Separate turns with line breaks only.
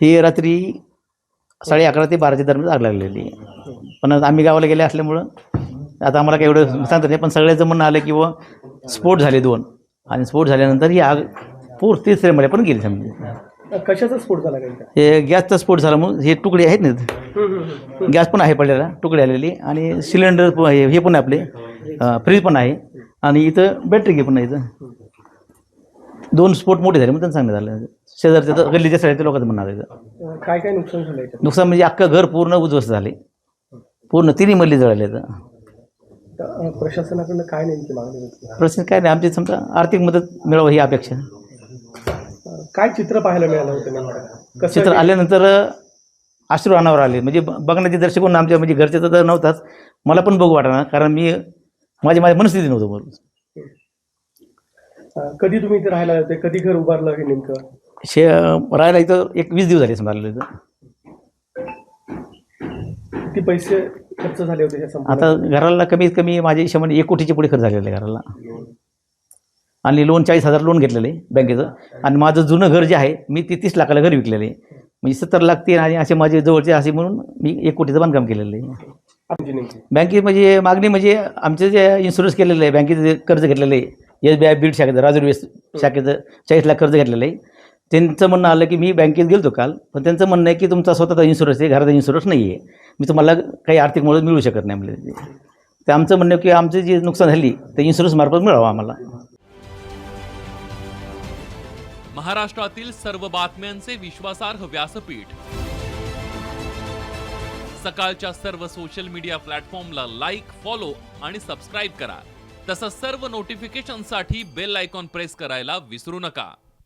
ही रात्री 11:30 ते 12च्या दरम्यान आग लागलेली. पण आम्ही गावाला गेले असल्यामुळं आता आम्हाला काही एवढं सांगता नाही, पण सगळ्याचं म्हणणं आलं की व स्फोट झाले 2 आणि स्फोट झाल्यानंतर ही आग पूर्ण 3 मध्ये पण गेली. समजा
कशाचा स्फोट झाला काही?
हे गॅसचा स्फोट झाला म्हणून हे तुकडे आहेत ना, गॅस पण आहे पडलेला, तुकडे आलेली, आणि सिलेंडर हे पण आपले फ्रीज पण आहे, आणि इथं बॅटरी पण आहे. इथं 2 स्फोट मोठे झाले म्हणून सांगण्यात आलं. शेजारच्या तर गल्लीच्या साईडच्या लोकांचं म्हणणार आहे.
काय काय नुकसान झालं याच्यात?
नुकसान म्हणजे अख्खं घर पूर्ण उद्ध्वस्त झाले, पूर्ण 3 मजले जळाले. तर
प्रशासनाकडनं काय नेमकी मागणी होती?
प्रश्न काय नाही, आमची समजा आर्थिक मदत मिळावं ही अपेक्षा.
काय चित्र पाहायला मिळालं होतं नेमकं?
चित्र आल्यानंतर अश्रू अनावर आले. म्हणजे बघण्याचे दर्शक आमच्या म्हणजे घरचे तर नव्हताच, मला पण बघू वाटणार, कारण मी माझ्या मनस्थिती नव्हतं बरोबर.
कधी तुम्ही इथे राहायला होते, कधी घर उभारलं हे नेमकं?
राहायला इथं 20 दिवस झाले समजा. इथं
किती पैसे खर्च झाले होते ह्या संपूर्ण?
आता घराला कमीत कमी माझ्या हिशोबाने 1 कोटीच्या पुढे खर्च झालेला आहे घराला. आणि लोन 40,000 लोन घेतलेलं आहे बँकेचं. आणि माझं जुनं घर जे आहे मी 30 लाखाला घर विकलेलं आहे. म्हणजे 70 लाख ते, आणि असे माझे जवळचे असे म्हणून मी 1 कोटीचं बांधकाम केलेलं आहे. बँकेत म्हणजे मागणी म्हणजे आमचे जे इन्शुरन्स केलेलं आहे, बँकेचे कर्ज घेतलेलं आहे, SBI बीड शाखेचं, राजुरी शाखेचं 40 लाख कर्ज घेतलेलं आहे. त्यांचं म्हणणं आलं की मी बँकेत गेलो काल, पण त्यांचं म्हणणं आहे की तुमचा स्वतःचा इन्शुरन्स आहे, घराचा इन्शुरन्स नाही आहे, मी तुम्हाला काही आर्थिक मदत मिळू शकत नाही म्हणजे. ते आमचं म्हणणं की आमचं जे नुकसान झाली ते इन्शुरन्स मार्फत मिळावं आम्हाला.
महाराष्ट्रातील सर्व बातम्यांचे विश्वासार्ह व्यासपीठ, सकाळच्या सर्व सोशल मीडिया प्लॅटफॉर्मला लाईक, फॉलो आणि सबस्क्राईब करा. तसंच सर्व नोटिफिकेशनसाठी बेल आयकॉन प्रेस करायला विसरू नका.